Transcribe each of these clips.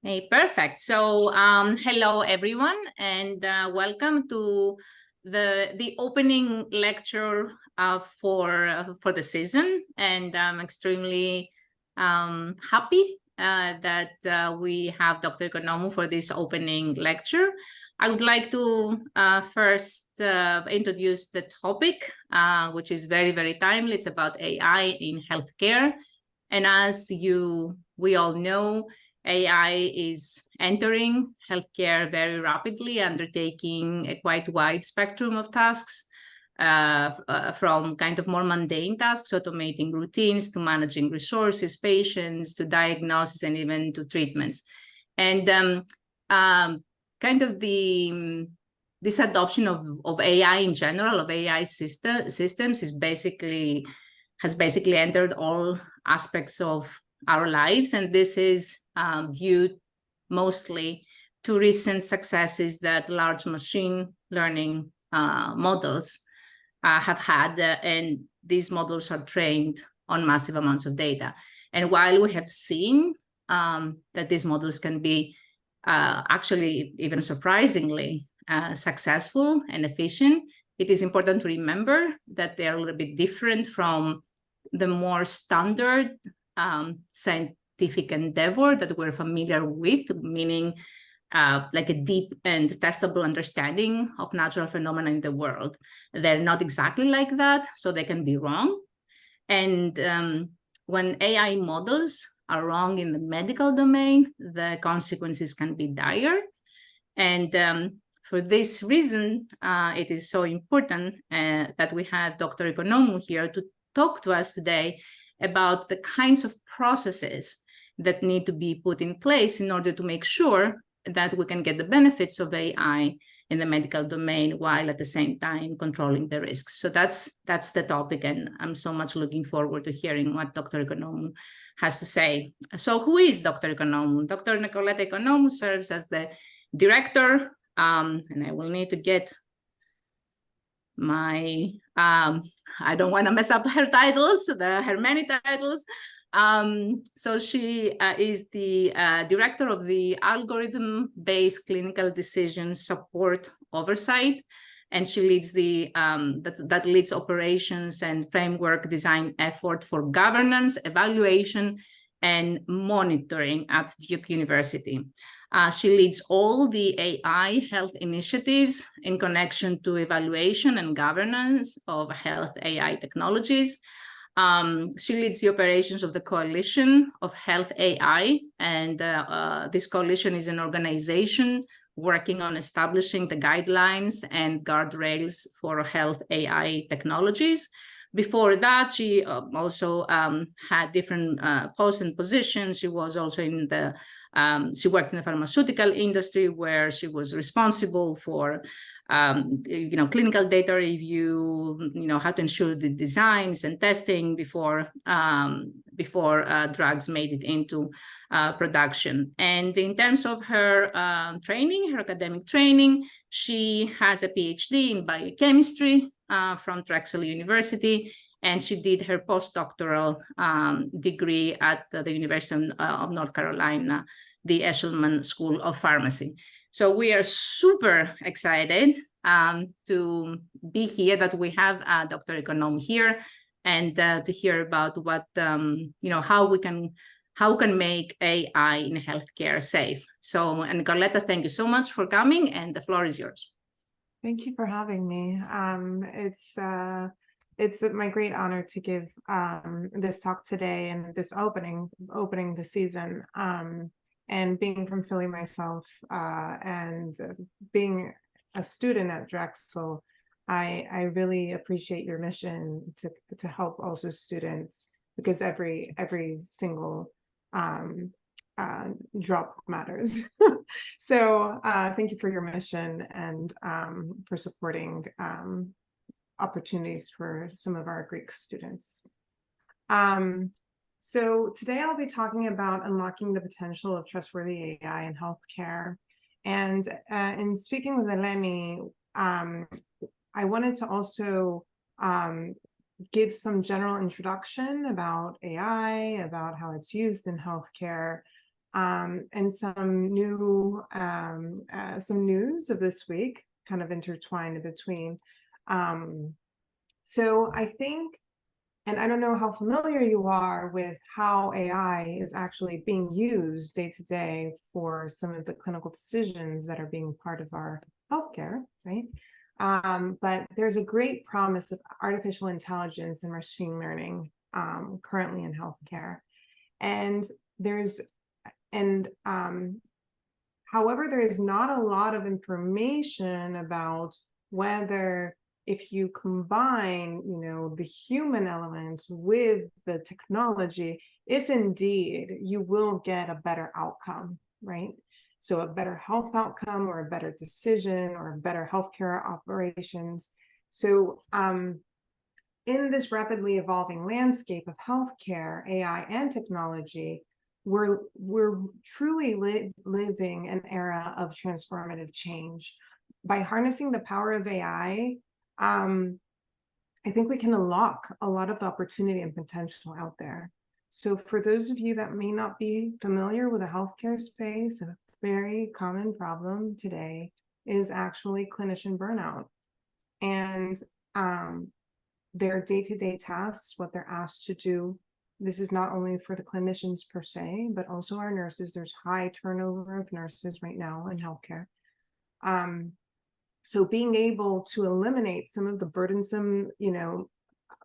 Hey, perfect. So, hello everyone, and welcome to the opening lecture for the season. And I'm extremely happy that we have Dr. Economou for this opening lecture. I would like to first introduce the topic, which is very, very timely. It's about AI in healthcare, and as we all know, AI is entering healthcare very rapidly, undertaking a quite wide spectrum of tasks, from kind of more mundane tasks, automating routines, to managing resources, patients, to diagnosis, and even to treatments. And kind of this adoption of AI in general, of AI systems, has basically entered all aspects of our lives, and this is due mostly to recent successes that large machine learning models have had, and these models are trained on massive amounts of data. And while we have seen that these models can be actually even surprisingly successful and efficient, it is important to remember that they are a little bit different from the more standard scientific endeavor that we're familiar with, meaning like a deep and testable understanding of natural phenomena in the world. They're not exactly like that, so they can be wrong. And when AI models are wrong in the medical domain, the consequences can be dire. And for this reason, it is so important that we have Dr. Economou here to talk to us today about the kinds of processes that need to be put in place in order to make sure that we can get the benefits of AI in the medical domain while at the same time controlling the risks. So that's the topic, and I'm so much looking forward to hearing what Dr. Economou has to say. So who is Dr. Economou? Dr. Nicoleta Economou serves as the director, and I will need to get my I don't want to mess up her titles, her many titles. So she is the director of the algorithm-based clinical decision support oversight, and she leads that leads operations and framework design effort for governance, evaluation, and monitoring at Duke University. She leads all the AI health initiatives in connection to evaluation and governance of health AI technologies. She leads the operations of the Coalition of Health AI, and this coalition is an organization working on establishing the guidelines and guardrails for health AI technologies. Before that, she also had different posts and positions. She was also in the she worked in the pharmaceutical industry, where she was responsible for clinical data review, how to ensure the designs and testing before drugs made it into production. And in terms of her training, her academic training, she has a PhD in biochemistry from Drexel University, and she did her postdoctoral degree at the University of North Carolina, the Eshelman School of Pharmacy. So we are super excited to be here, that we have Dr. Economou here, and to hear about what, how we can make AI in healthcare safe. So, and Nicoleta, thank you so much for coming, and the floor is yours. Thank you for having me. It's my great honor to give this talk today, and this opening the season. And being from Philly myself, and being a student at Drexel, I really appreciate your mission to help also students, because every single drop matters. So thank you for your mission, and for supporting opportunities for some of our Greek students. So today I'll be talking about unlocking the potential of trustworthy AI in healthcare. And in speaking with Hellenic, I wanted to also give some general introduction about AI, about how it's used in healthcare, and some new some news of this week, kind of intertwined in between. So I think, and I don't know how familiar you are with how AI is actually being used day to day for some of the clinical decisions that are being part of our healthcare, right? But there's a great promise of artificial intelligence and machine learning currently in healthcare. And there's, and however, there is not a lot of information about whether, if you combine, the human element with the technology, if indeed you will get a better outcome, right? So a better health outcome, or a better decision, or better healthcare operations. So in this rapidly evolving landscape of healthcare, AI and technology, we're truly living an era of transformative change. By harnessing the power of AI, I think we can unlock a lot of the opportunity and potential out there. So for those of you that may not be familiar with the healthcare space, a very common problem today is actually clinician burnout. And their day-to-day tasks, what they're asked to do. This is not only for the clinicians per se, but also our nurses. There's high turnover of nurses right now in healthcare. So being able to eliminate some of the burdensome,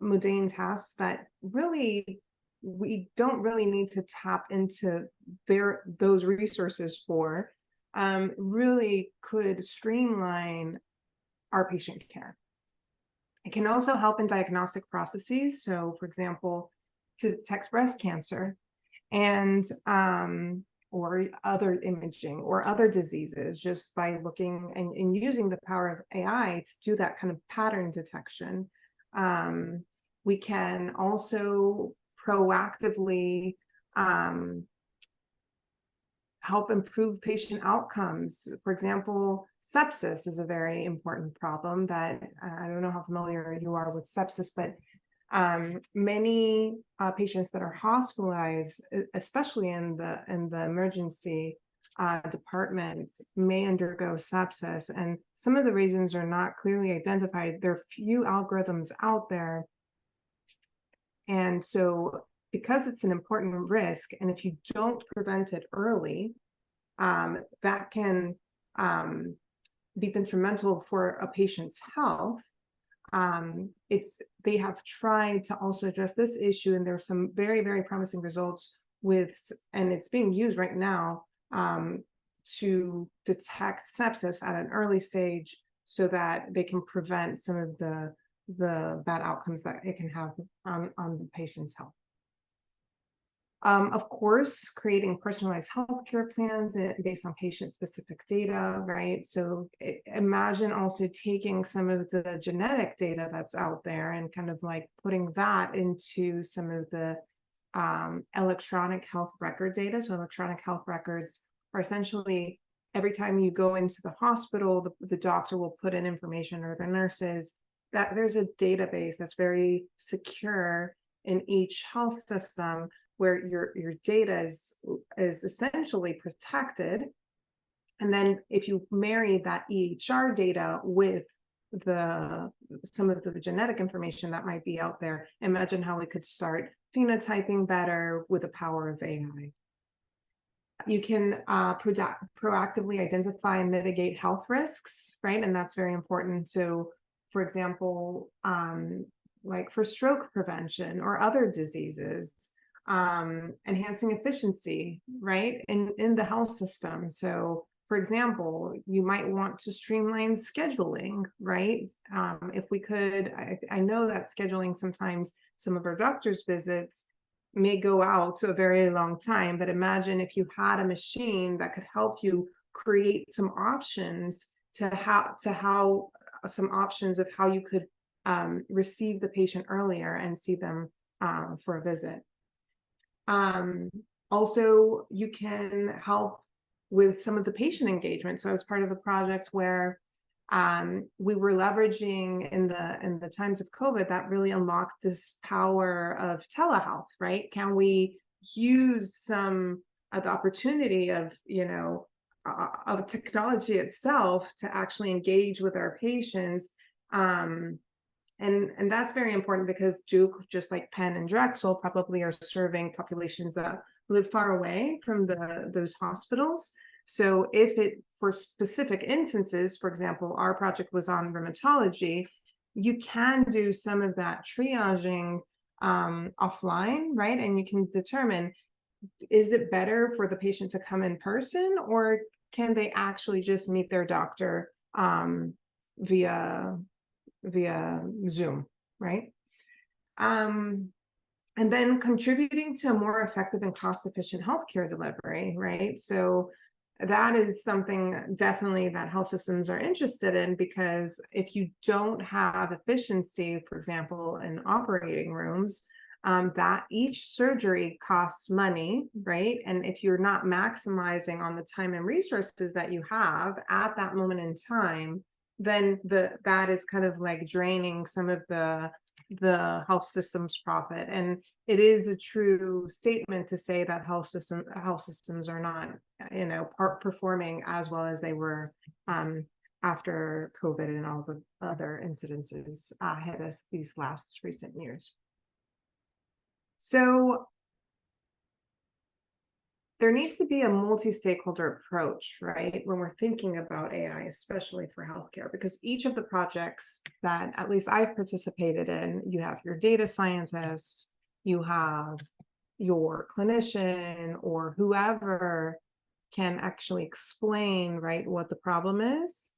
mundane tasks that really we don't really need to tap into those resources for, really could streamline our patient care. It can also help in diagnostic processes. So, for example, to detect breast cancer and or other imaging or other diseases, just by looking and using the power of AI to do that kind of pattern detection. We can also proactively help improve patient outcomes. For example, sepsis is a very important problem that I don't know how familiar you are with sepsis, but many patients that are hospitalized, especially in the emergency departments, may undergo sepsis, and some of the reasons are not clearly identified. There are few algorithms out there, and so because it's an important risk, and if you don't prevent it early, that can be detrimental for a patient's health. They have tried to also address this issue, and there's some very, very promising results and it's being used right now to detect sepsis at an early stage, so that they can prevent some of the bad outcomes that it can have on the patient's health. Of course, creating personalized healthcare plans based on patient-specific data, right? So imagine also taking some of the genetic data that's out there and kind of like putting that into some of the electronic health record data. So electronic health records are essentially, every time you go into the hospital, the doctor will put in information, or the nurses, that there's a database that's very secure in each health system, where your data is essentially protected. And then if you marry that EHR data with some of the genetic information that might be out there, imagine how we could start phenotyping better with the power of AI. You can proactively identify and mitigate health risks, right? And that's very important. So, for example, like for stroke prevention or other diseases, enhancing efficiency, right, in the health system. So, for example, you might want to streamline scheduling, right? If we could, I know that scheduling, sometimes some of our doctor's visits may go out to a very long time, but imagine if you had a machine that could help you create some options some options of how you could receive the patient earlier and see them for a visit. Also, you can help with some of the patient engagement. So I was part of a project where we were leveraging in the times of COVID, that really unlocked this power of telehealth, right? Can we use some the opportunity of, of technology itself to actually engage with our patients. And that's very important because Duke, just like Penn and Drexel, probably are serving populations that live far away from those hospitals. So if it, for specific instances, for example, our project was on rheumatology, you can do some of that triaging offline, right? And you can determine, is it better for the patient to come in person, or can they actually just meet their doctor via Zoom, right? And then contributing to a more effective and cost-efficient healthcare delivery, right? So that is something definitely that health systems are interested in, because if you don't have efficiency, for example, in operating rooms, that each surgery costs money, right? And if you're not maximizing on the time and resources that you have at that moment in time, then that is kind of like draining some of the health system's profit. And it is a true statement to say that health systems are not, performing as well as they were after COVID and all the other incidences hit us these last recent years. So there needs to be a multi-stakeholder approach, right, when we're thinking about AI, especially for healthcare, because each of the projects that at least I've participated in, you have your data scientists, you have your clinician, or whoever can actually explain, right, what the problem is.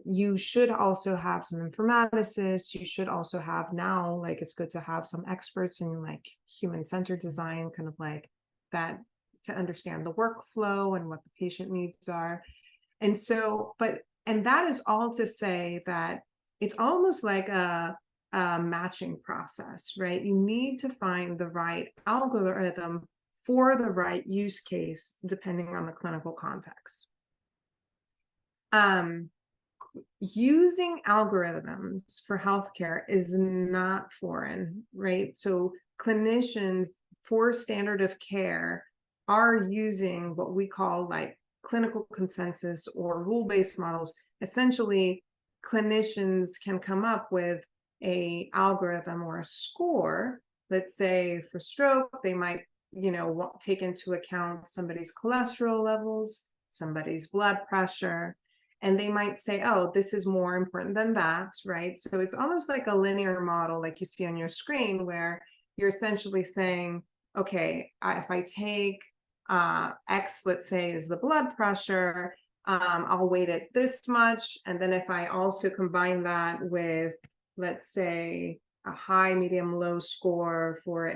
You should also have some informaticists. You should also have, now, like, it's good to have some experts in like human-centered design, kind of like that, to understand the workflow and what the patient needs are. And so, and that is all to say that it's almost like a matching process, right? You need to find the right algorithm for the right use case, depending on the clinical context. Using algorithms for healthcare is not foreign, right? So clinicians for standard of care are using what we call like clinical consensus or rule-based models. Essentially, clinicians can come up with a algorithm or a score. Let's say for stroke, they might, take into account somebody's cholesterol levels, somebody's blood pressure, and they might say, oh, this is more important than that, right? So it's almost like a linear model like you see on your screen, where you're essentially saying, okay, if I take X, let's say, is the blood pressure, I'll weight it this much. And then if I also combine that with, let's say, a high, medium, low score for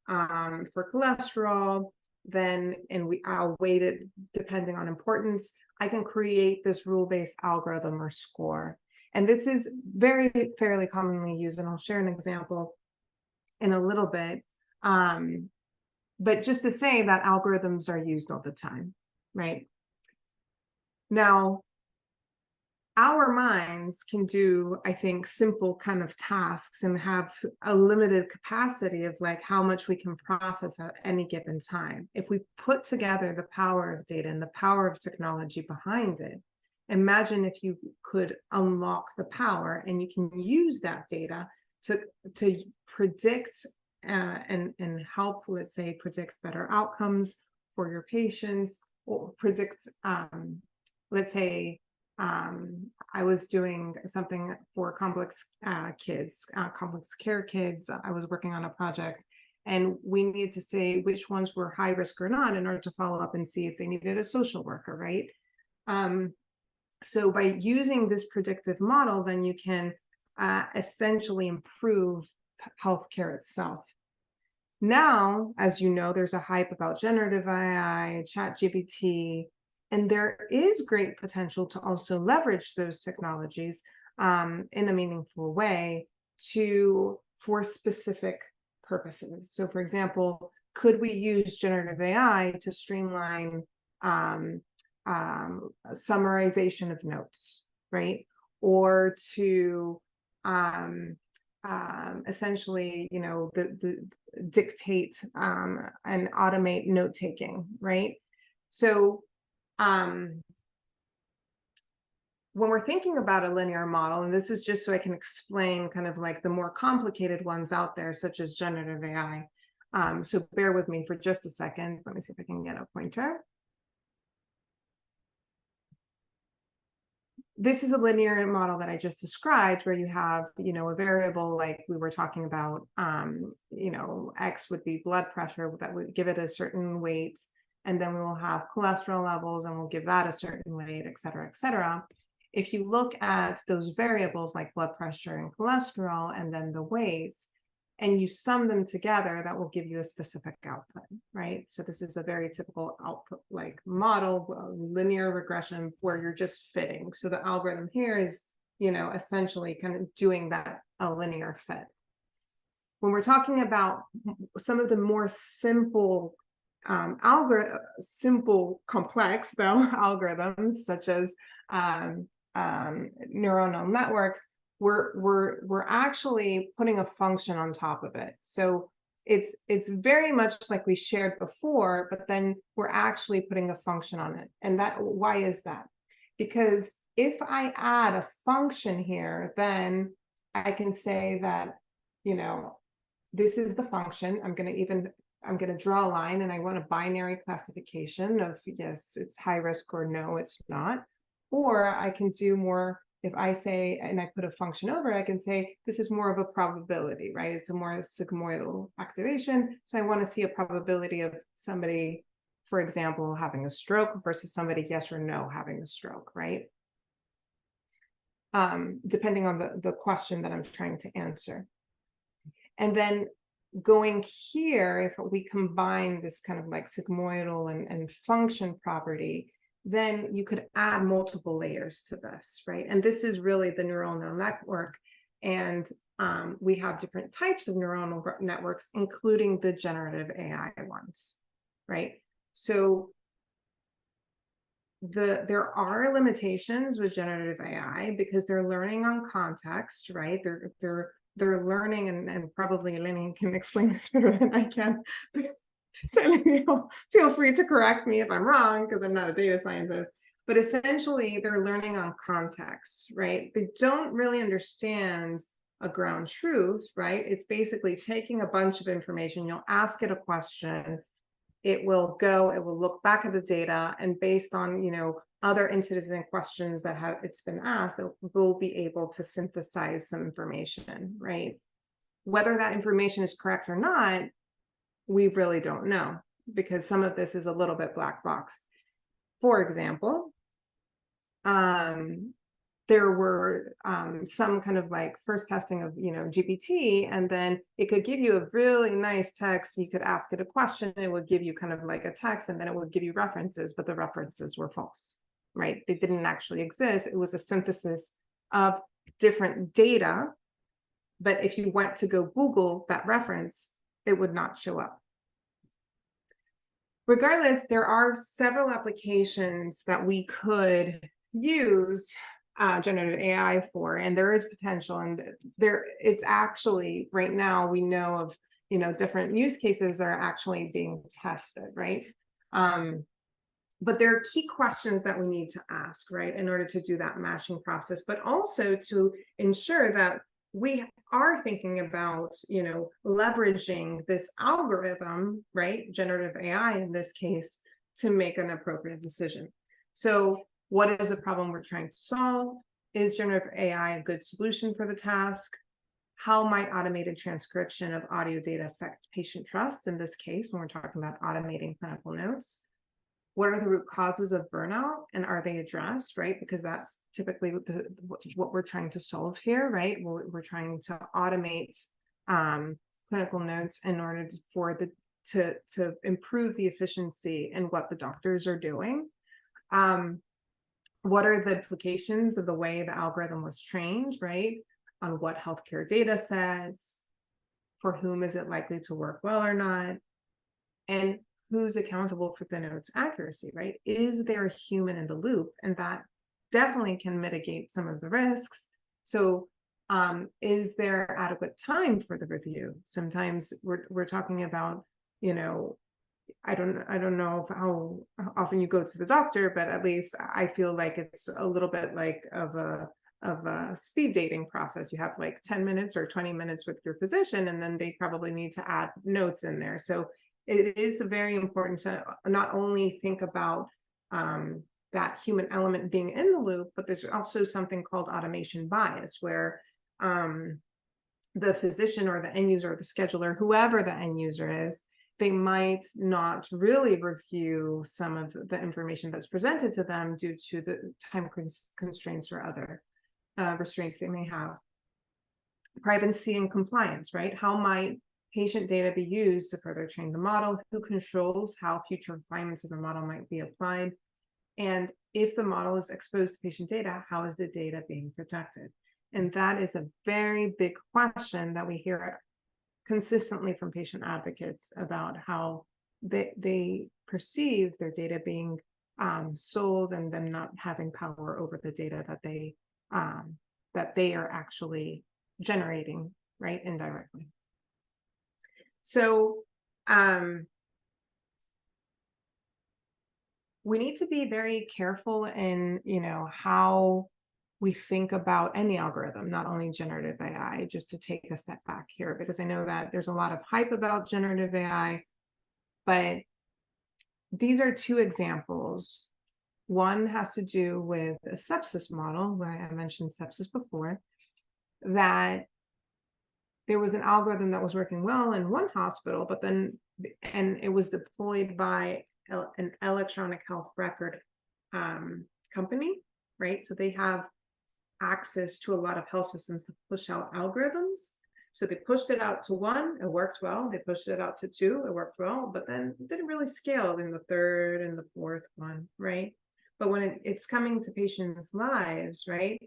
for cholesterol, then, I'll weight it depending on importance, I can create this rule-based algorithm or score. And this is fairly commonly used, and I'll share an example in a little bit. But just to say that algorithms are used all the time, right? Now, our minds can do, I think, simple kind of tasks and have a limited capacity of like how much we can process at any given time. If we put together the power of data and the power of technology behind it, imagine if you could unlock the power and you can use that data to predict and help, let's say, predict better outcomes for your patients, or predict, let's say, I was doing something for complex kids, complex care kids. I was working on a project, and we needed to say which ones were high risk or not in order to follow up and see if they needed a social worker, right? So by using this predictive model, then you can essentially improve healthcare itself. Now, as you know, there's a hype about generative AI, ChatGPT, and there is great potential to also leverage those technologies in a meaningful way for specific purposes. So, for example, could we use generative AI to streamline summarization of notes, right? Or to essentially, the dictate and automate note taking, right? So when we're thinking about a linear model, and this is just so I can explain kind of like the more complicated ones out there, such as generative AI. So bear with me for just a second. Let me see if I can get a pointer. This is a linear model that I just described, where you have, a variable like we were talking about, X would be blood pressure, that would give it a certain weight. And then we will have cholesterol levels and we'll give that a certain weight, et cetera, et cetera. If you look at those variables like blood pressure and cholesterol, and then the weights, and you sum them together, that will give you a specific output, right? So this is a very typical output like model, linear regression, where you're just fitting. So the algorithm here is, essentially kind of doing that, a linear fit. When we're talking about some of the more simple complex though algorithms, such as neuronal networks, we're actually putting a function on top of it. So it's very much like we shared before, but then we're actually putting a function on it. And why is that? Because if I add a function here, then I can say that, this is the function. I'm going to draw a line, and I want a binary classification of yes, it's high risk, or no, it's not. Or I can do more. If I say, and I put a function over, I can say this is more of a probability, right? It's a more sigmoidal activation. So I want to see a probability of somebody, for example, having a stroke versus somebody yes or no having a stroke, right? Depending on the question that I'm trying to answer. And then going here, if we combine this kind of like sigmoidal and function property, then you could add multiple layers to this, right? And this is really the neuronal network. And we have different types of neuronal networks, including the generative AI ones, right? So there are limitations with generative AI because they're learning on context, right? They're learning, and probably Hellenic can explain this better than I can. So feel free to correct me if I'm wrong, because I'm not a data scientist. But essentially, they're learning on context, right? They don't really understand a ground truth, right? It's basically taking a bunch of information. You'll ask it a question. It will look back at the data, and based on, other incidents and questions that it's been asked, it will be able to synthesize some information, right? Whether that information is correct or not, we really don't know, because some of this is a little bit black box. For example, there were some kind of like first testing of, GPT, and then it could give you a really nice text. You could ask it a question, it would give you kind of like a text, and then it would give you references, but the references were false, right? They didn't actually exist. It was a synthesis of different data. But if you went to go Google that reference, it would not show up. Regardless, there are several applications that we could use generative AI for, and there is potential, and it's actually right now we know of, different use cases are actually being tested, right? But there are key questions that we need to ask, right, in order to do that matching process, but also to ensure that we are thinking about, leveraging this algorithm, right, generative AI in this case, to make an appropriate decision. So what is the problem we're trying to solve? Is generative AI a good solution for the task? How might automated transcription of audio data affect patient trust in this case, when we're talking about automating clinical notes? What are the root causes of burnout, and are they addressed, right? Because that's typically what we're trying to solve here, right? We're trying to automate clinical notes in order to improve the efficiency in what the doctors are doing. What are the implications of the way the algorithm was trained, right? On what healthcare data sets, for whom is it likely to work well or not? And who's accountable for the note's accuracy, right? Is there a human in the loop? And that definitely can mitigate some of the risks. So Is there adequate time for the review? Sometimes we're talking about, I don't know how often you go to the doctor, but at least I feel like it's a little bit like of a speed dating process. You have like 10 minutes or 20 minutes with your physician, and then they probably need to add notes in there. So it is very important to not only think about that human element being in the loop, but there's also something called automation bias, where the physician or the end user or the scheduler, whoever the end user is, they might not really review some of the information that's presented to them due to the time constraints or other restraints they may have. Privacy and compliance, right? How might patient data be used to further train the model? Who controls how future refinements of the model might be applied? And if the model is exposed to patient data, how is the data being protected? And that is a very big question that we hear consistently from patient advocates about how they perceive their data being sold, and them not having power over the data that they are actually generating, right, indirectly. So we need to be very careful in, how we think about any algorithm, not only generative AI, just to take a step back here, because I know that there's a lot of hype about generative AI, but these are two examples. One has to do with a sepsis model, where I mentioned sepsis before, that there was an algorithm that was working well in one hospital, but then, and it was deployed by an electronic health record company, right? So they have access to a lot of health systems to push out algorithms. So they pushed it out to one, it worked well. They pushed it out to two, it worked well, but then it didn't really scale in the third and the fourth one, right? But when it's coming to patients' lives, right,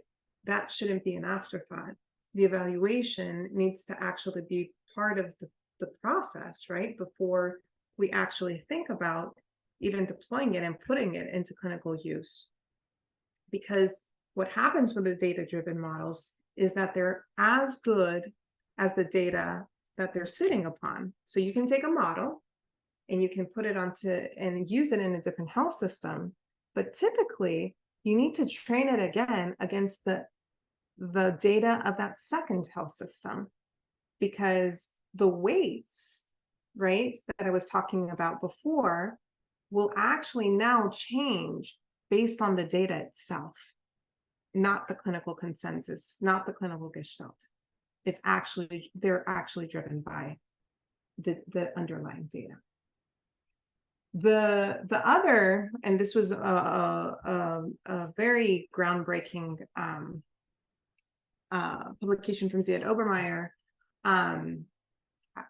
that shouldn't be an afterthought. The evaluation needs to actually be part of the process, right, before we actually think about even deploying it and putting it into clinical use. Because what happens with the data-driven models is that they're as good as the data that they're sitting upon. So you can take a model and you can put it onto and use it in a different health system, but typically you need to train it again against the data of that second health system, because the weights, right, that I was talking about before will actually now change based on the data itself, not the clinical consensus, not the clinical gestalt. They're actually driven by the underlying data. The other, and this was a very groundbreaking publication from Ziad Obermeyer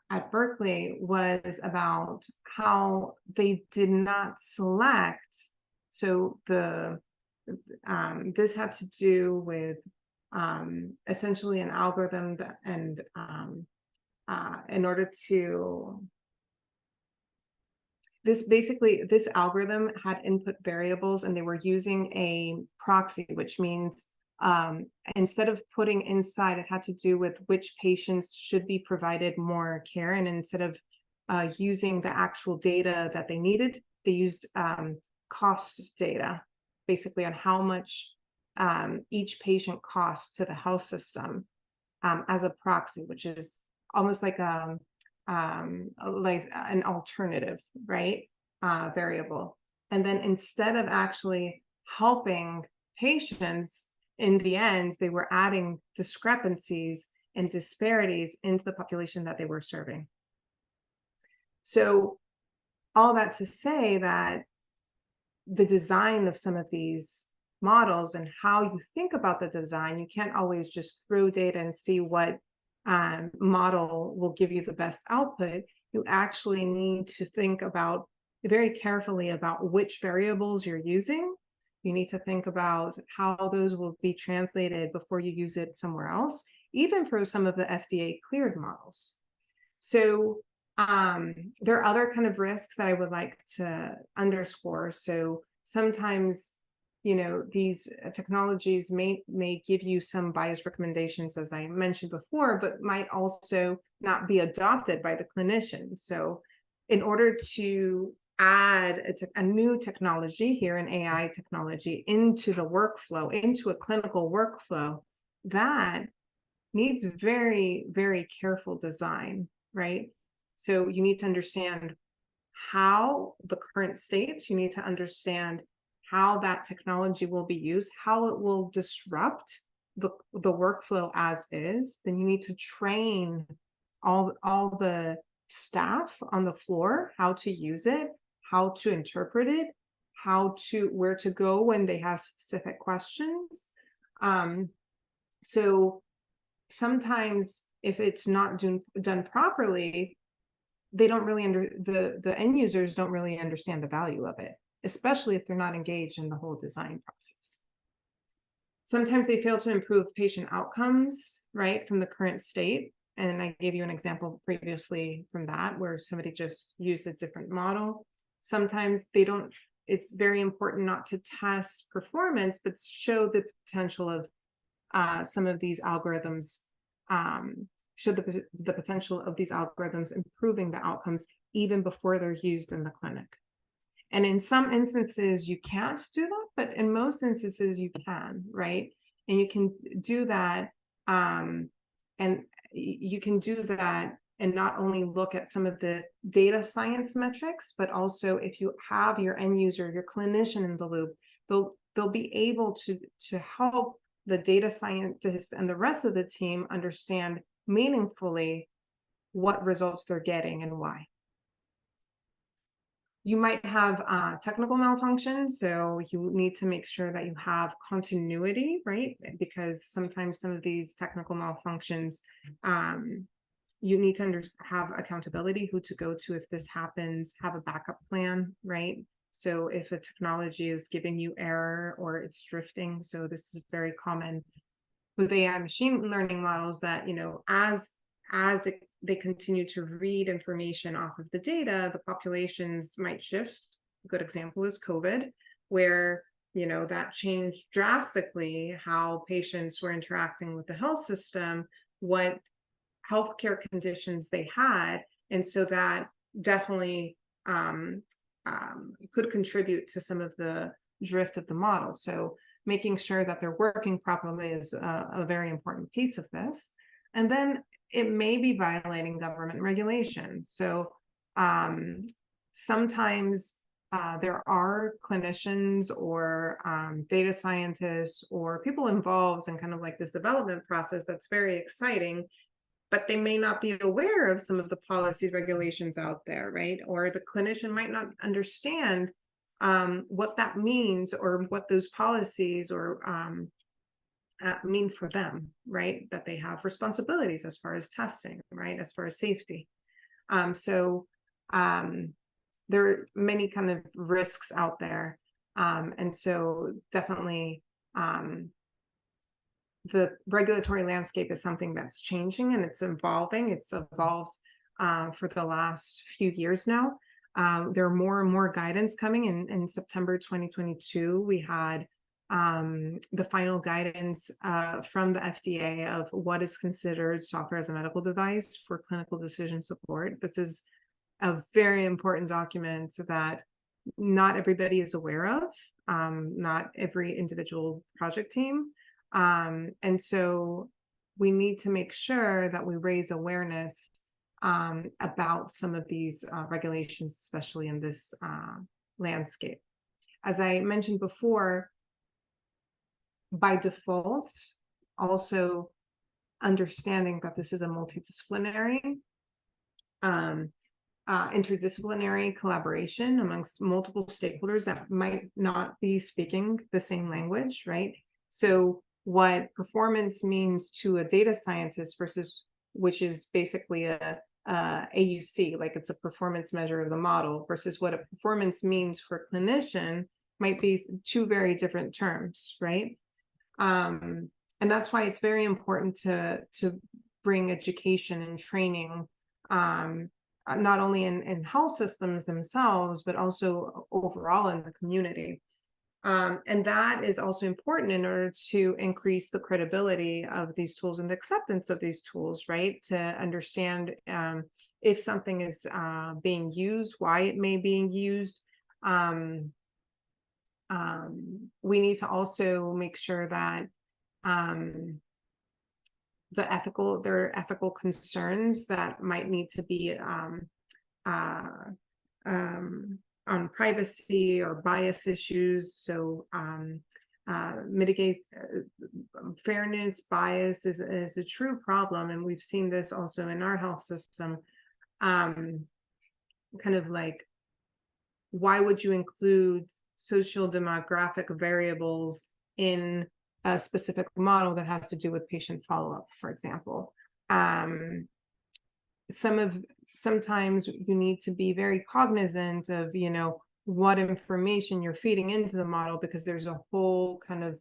at Berkeley, was about how they did not select. So this had to do with essentially an algorithm that, and in order to, this algorithm had input variables, and they were using a proxy, which means instead of putting inside, it had to do with which patients should be provided more care, and instead of using the actual data that they needed, they used cost data, basically on how much each patient costs to the health system as a proxy, which is almost like an alternative, right, variable. And then instead of actually helping patients, in the end, they were adding discrepancies and disparities into the population that they were serving. So all that to say that the design of some of these models and how you think about the design, you can't always just throw data and see what model will give you the best output. You actually need to think about very carefully about which variables you're using. You need to think about how those will be translated before you use it somewhere else, even for some of the FDA cleared models. So there are other kind of risks that I would like to underscore. So sometimes, these technologies may give you some biased recommendations, as I mentioned before, but might also not be adopted by the clinician. So in order to add a new technology here, an AI technology, into the workflow, into a clinical workflow, that needs very, very careful design, right? So you need to understand how the current state, you need to understand how that technology will be used, how it will disrupt the workflow as is. Then you need to train all the staff on the floor how to use it, how to interpret it, where to go when they have specific questions. So sometimes if it's not done properly, they don't really the end users don't really understand the value of it, especially if they're not engaged in the whole design process. Sometimes they fail to improve patient outcomes, right, from the current state. And I gave you an example previously from that, where somebody just used a different model. Sometimes they don't, it's very important not to test performance, but show the potential of some of these algorithms, show the potential of these algorithms improving the outcomes even before they're used in the clinic. And in some instances, you can't do that, but in most instances, you can, right? And you can do that, and you can do that and not only look at some of the data science metrics, but also if you have your end user, your clinician in the loop, they'll be able to help the data scientists and the rest of the team understand meaningfully what results they're getting and why. You might have technical malfunctions, so you need to make sure that you have continuity, right? Because sometimes some of these technical malfunctions, you need to have accountability, who to go to if this happens, have a backup plan, right? So if a technology is giving you error or it's drifting, so this is very common with AI machine learning models, that as they continue to read information off of the data, the populations might shift. A good example is COVID, where that changed drastically how patients were interacting with the health system, what healthcare conditions they had, and so that definitely could contribute to some of the drift of the model. So making sure that they're working properly is a very important piece of this. And then it may be violating government regulation. So sometimes there are clinicians or data scientists or people involved in kind of like this development process that's very exciting, but they may not be aware of some of the policies, regulations out there, right? Or the clinician might not understand what that means, or what those policies or mean for them, right? That they have responsibilities as far as testing, right? As far as safety. So there are many kind of risks out there. And so definitely the regulatory landscape is something that's changing and it's evolving. It's evolved for the last few years now. There are more and more guidance coming. In September 2022, we had the final guidance from the FDA of what is considered software as a medical device for clinical decision support. This is a very important document that not everybody is aware of, not every individual project team. And so we need to make sure that we raise awareness about some of these regulations, especially in this landscape. As I mentioned before, by default, also understanding that this is a multidisciplinary, interdisciplinary collaboration amongst multiple stakeholders that might not be speaking the same language, right? So what performance means to a data scientist versus, which is basically a AUC, like it's a performance measure of the model, versus what a performance means for a clinician might be two very different terms, right? And that's why it's very important to bring education and training, not only in health systems themselves, but also overall in the community. And that is also important in order to increase the credibility of these tools and the acceptance of these tools, right? To understand if something is being used, why it may be being used. We need to also make sure that there are ethical concerns that might need to be on privacy or bias issues. So mitigate fairness, bias is a true problem. And we've seen this also in our health system. Kind of like, why would you include social demographic variables in a specific model that has to do with patient follow-up, for example? Sometimes you need to be very cognizant of, what information you're feeding into the model, because there's a whole kind of,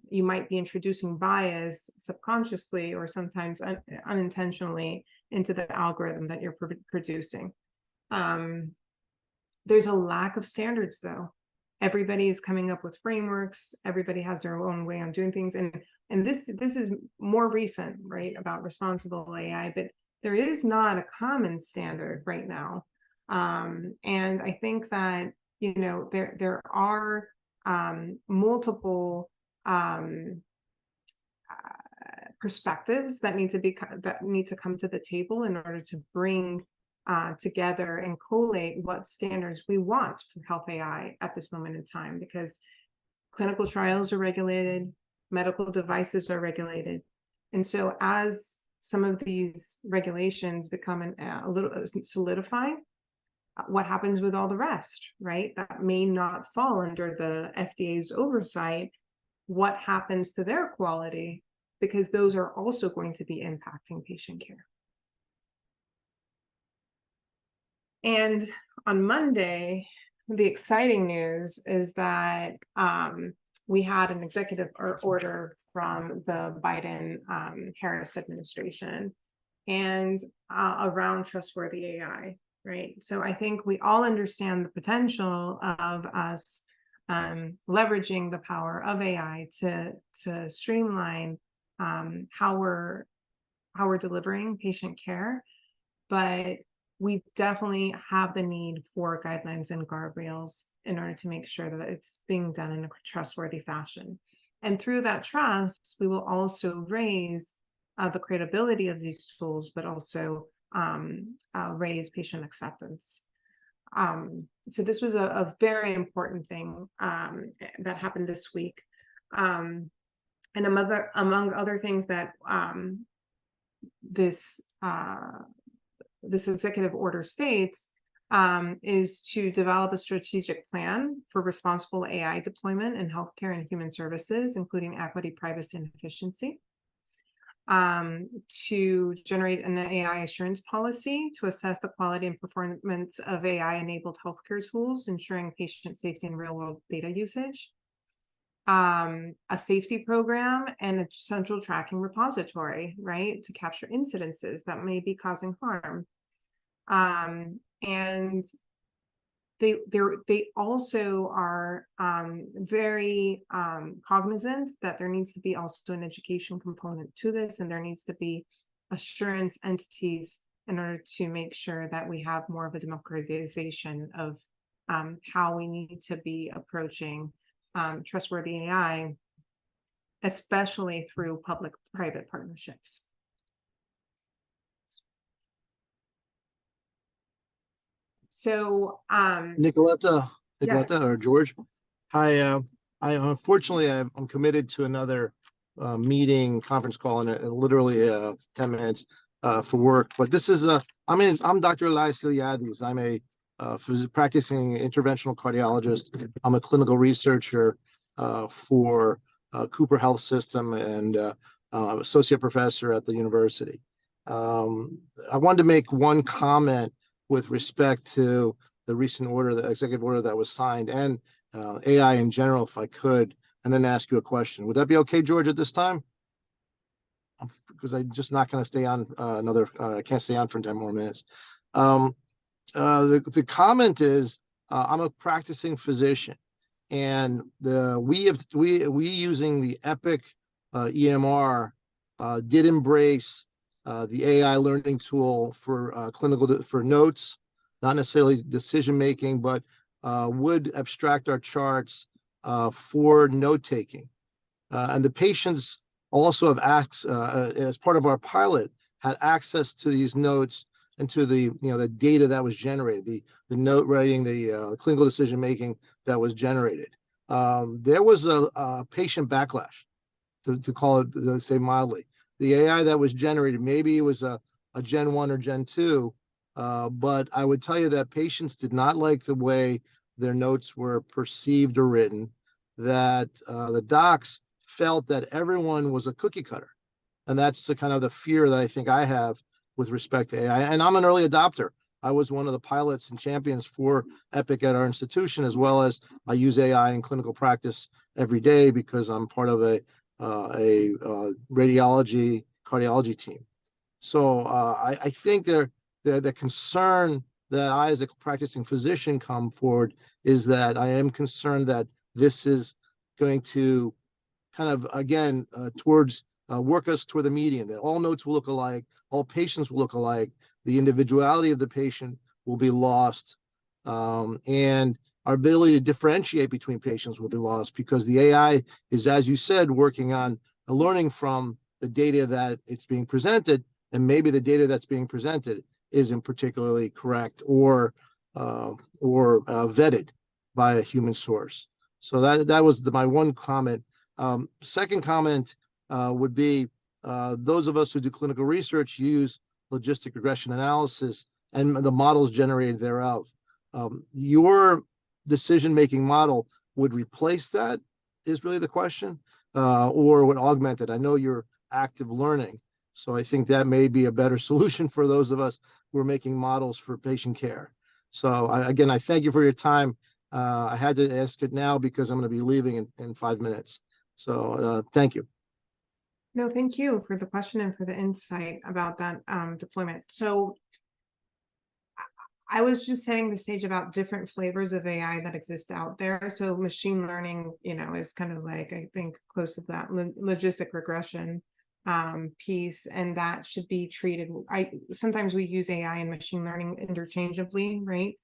you might be introducing bias subconsciously or sometimes unintentionally into the algorithm that you're producing. There's a lack of standards, though. Everybody is coming up with frameworks. Everybody has their own way on doing things. And this is more recent, right, about responsible AI, but there is not a common standard right now. And I think that, there are multiple perspectives that need to come to the table in order to bring together and collate what standards we want for health AI at this moment in time, because clinical trials are regulated, medical devices are regulated. And so as some of these regulations become a little solidified, what happens with all the rest, right? That may not fall under the FDA's oversight. What happens to their quality? Because those are also going to be impacting patient care. And on Monday, the exciting news is that we had an executive order from the Biden-Harris administration and around Trustworthy AI, right? So I think we all understand the potential of us leveraging the power of AI to streamline how we're delivering patient care, but we definitely have the need for guidelines and guardrails in order to make sure that it's being done in a trustworthy fashion. And through that trust, we will also raise the credibility of these tools, but also raise patient acceptance. So this was a very important thing that happened this week. And among other things that this executive order states is to develop a strategic plan for responsible AI deployment in healthcare and human services, including equity, privacy, and efficiency. To generate an AI assurance policy to assess the quality and performance of AI-enabled healthcare tools, ensuring patient safety and real-world data usage. A safety program and a central tracking repository, right, to capture incidences that may be causing harm. And they also are very cognizant that there needs to be also an education component to this, and there needs to be assurance entities in order to make sure that we have more of a democratization of how we need to be approaching trustworthy AI, especially through public-private partnerships. So, Nicoleta yes. or George, hi. Unfortunately, I'm committed to another conference call in literally 10 minutes for work. But this is I'm Dr. Elias Iliadis. I'm a practicing interventional cardiologist. I'm a clinical researcher for Cooper Health System and associate professor at the university. I wanted to make one comment with respect to the recent order, the executive order that was signed, and AI in general, if I could, and then ask you a question. Would that be okay, George, at this time? Because I'm just not going to stay on I can't stay on for 10 more minutes. The comment is, I'm a practicing physician, And we using the Epic EMR did embrace the AI learning tool for for notes, not necessarily decision making, but would abstract our charts for note taking. And the patients also have access, as part of our pilot, had access to these notes and to the the data that was generated, the note writing, the clinical decision making that was generated. There was a patient backlash, to call it, to say mildly. The AI that was generated, maybe it was a Gen 1 or Gen 2, but I would tell you that patients did not like the way their notes were perceived or written, that the docs felt that everyone was a cookie cutter. And that's the kind of the fear that I think I have with respect to AI. And I'm an early adopter. I was one of the pilots and champions for Epic at our institution, as well as I use AI in clinical practice every day because I'm part of a radiology cardiology team. So I think the concern that I, as a practicing physician, come forward is that I am concerned that this is going to kind of, again, work us toward the median, that all notes will look alike, all patients will look alike, the individuality of the patient will be lost, and our ability to differentiate between patients will be lost because the AI is, as you said, working on learning from the data that it's being presented, and maybe the data that's being presented isn't particularly correct or vetted by a human source. So that was my one comment. Second comment would be those of us who do clinical research use logistic regression analysis and the models generated thereof. Your decision-making model would replace that, is really the question, or would augment it. I know you're active learning, so I think that may be a better solution for those of us who are making models for patient care. So again, I thank you for your time. I had to ask it now because I'm going to be leaving in 5 minutes. So thank you. No, thank you for the question and for the insight about that deployment. So I was just setting the stage about different flavors of AI that exist out there. So machine learning, is kind of like, I think, close to that logistic regression piece, and that should be treated. Sometimes we use AI and machine learning interchangeably, right?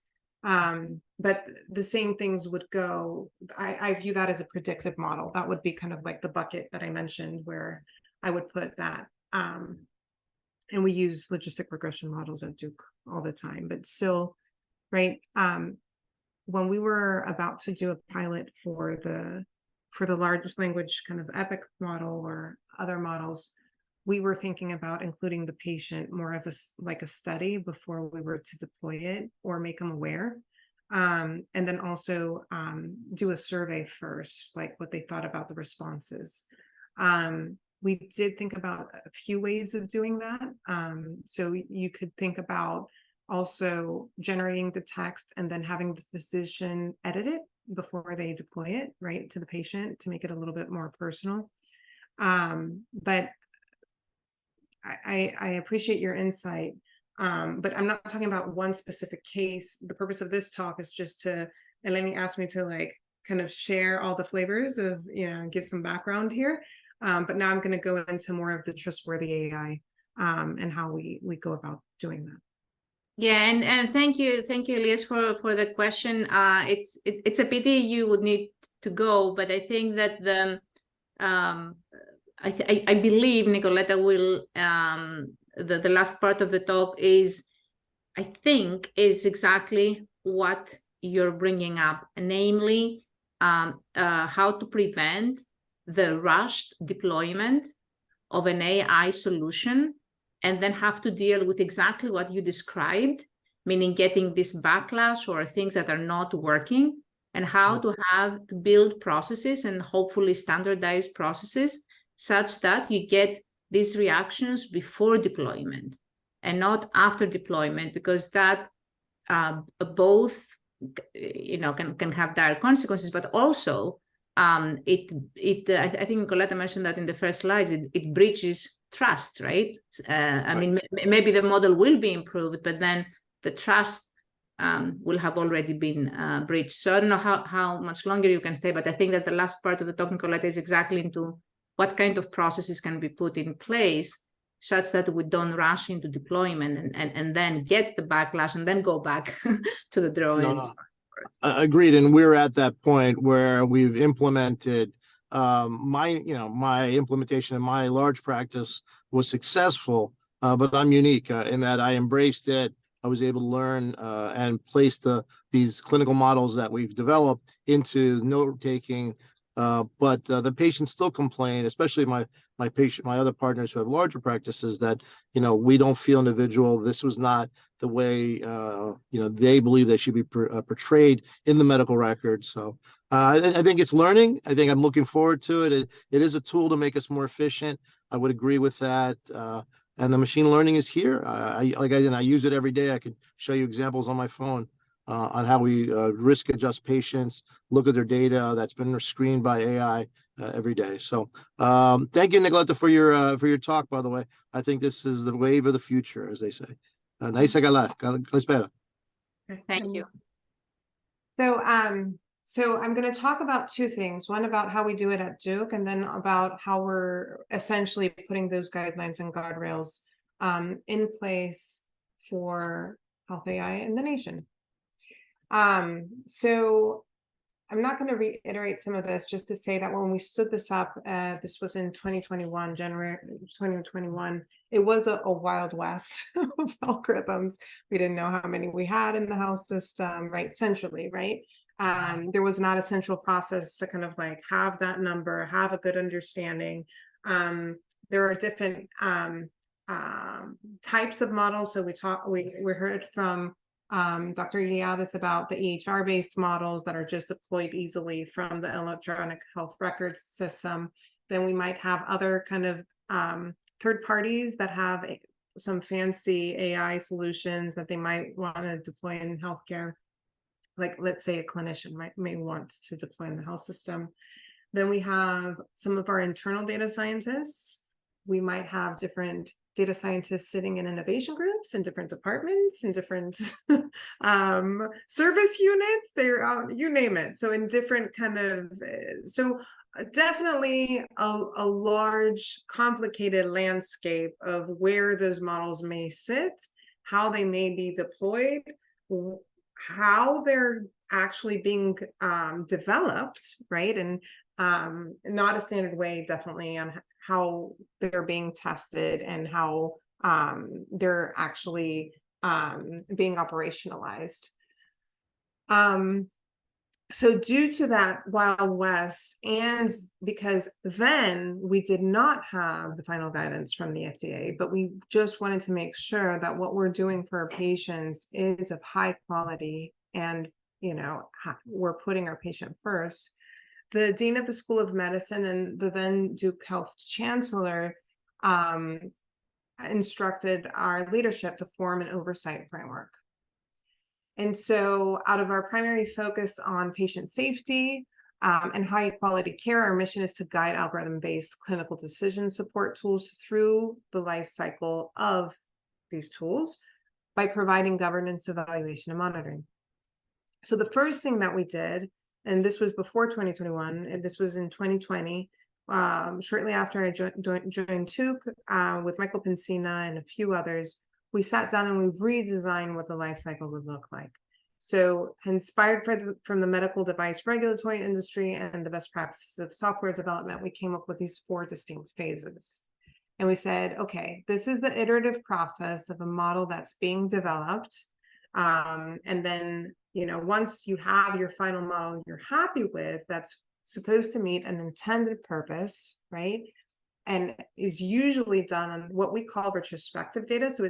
But the same things would go. I view that as a predictive model. That would be kind of like the bucket that I mentioned, where I would put that. And we use logistic regression models at Duke all the time, but still, right? When we were about to do a pilot for the large language kind of Epic model or other models, we were thinking about including the patient more of a study before we were to deploy it or make them aware. And then also do a survey first, like what they thought about the responses. We did think about a few ways of doing that. So you could think about also generating the text and then having the physician edit it before they deploy it, right, to the patient to make it a little bit more personal. But I appreciate your insight. But I'm not talking about one specific case. The purpose of this talk is just Eleni asked me to kind of share all the flavors of, give some background here. But now I'm going to go into more of the trustworthy AI and how we go about doing that. Yeah, and thank you, Elias, for the question. It's a pity you would need to go, but I think that I believe Nicoleta will the last part of the talk is exactly what you're bringing up, namely how to prevent the rushed deployment of an AI solution and then have to deal with exactly what you described, meaning getting this backlash or things that are not working, and how to build processes and hopefully standardized processes such that you get these reactions before deployment and not after deployment, because that both can have dire consequences, but also I think Nicoleta mentioned that in the first slides, it breaches trust, right? I mean, maybe the model will be improved, but then the trust will have already been breached. So I don't know how much longer you can stay, but I think that the last part of the talk, Nicoleta, is exactly into what kind of processes can be put in place such that we don't rush into deployment and then get the backlash and then go back to the drawing board. Agreed. And we're at that point where we've implemented my implementation in my large practice was successful, but I'm unique in that I embraced it. I was able to learn and place these clinical models that we've developed into note-taking. But the patients still complain, especially my other partners who have larger practices, that we don't feel individual. This was not the way they believe they should be portrayed in the medical record. So I think it's learning. I think I'm looking forward to it. It is a tool to make us more efficient. I would agree with that. And the machine learning is here. I use it every day. I could show you examples on my phone on how we risk adjust patients, look at their data that's been screened by AI every day. So thank you, Nicoleta, for your talk, by the way. I think this is the wave of the future, as they say. Nice espera. Thank you. So I'm going to talk about two things. One about how we do it at Duke, and then about how we're essentially putting those guidelines and guardrails in place for health AI in the nation. So I'm not going to reiterate some of this, just to say that when we stood this up, this was in 2021, January 2021, it was a wild west of algorithms. We didn't know how many we had in the health system, right, centrally, right? There was not a central process to kind of like have that number, have a good understanding. There are different types of models. So we heard from Dr. Iliadis about the EHR-based models that are just deployed easily from the electronic health records system. Then we might have other kind of third parties that have some fancy AI solutions that they might want to deploy in healthcare. Like, let's say a clinician may want to deploy in the health system. Then we have some of our internal data scientists. We might have different data scientists sitting in innovation groups in different departments, in different service units, you name it. So in different kind of, so definitely a large, complicated landscape of where those models may sit, how they may be deployed, how they're actually being developed, right? And not a standard way, definitely, on how they're being tested and how they're actually being operationalized. So due to that Wild West, and because then we did not have the final guidance from the FDA, but we just wanted to make sure that what we're doing for our patients is of high quality, and we're putting our patient first. The Dean of the School of Medicine and the then Duke Health Chancellor instructed our leadership to form an oversight framework. And so out of our primary focus on patient safety and high quality care, our mission is to guide algorithm-based clinical decision support tools through the life cycle of these tools by providing governance, evaluation, and monitoring. So the first thing that we did, and this was before 2021, and this was in 2020, shortly after I joined Duke with Michael Pincina and a few others, we sat down and we redesigned what the life cycle would look like. So inspired from the medical device regulatory industry and the best practices of software development, we came up with these 4 distinct phases. And we said, okay, this is the iterative process of a model that's being developed. And then, once you have your final model you're happy with, that's supposed to meet an intended purpose, right? And is usually done on what we call retrospective data. So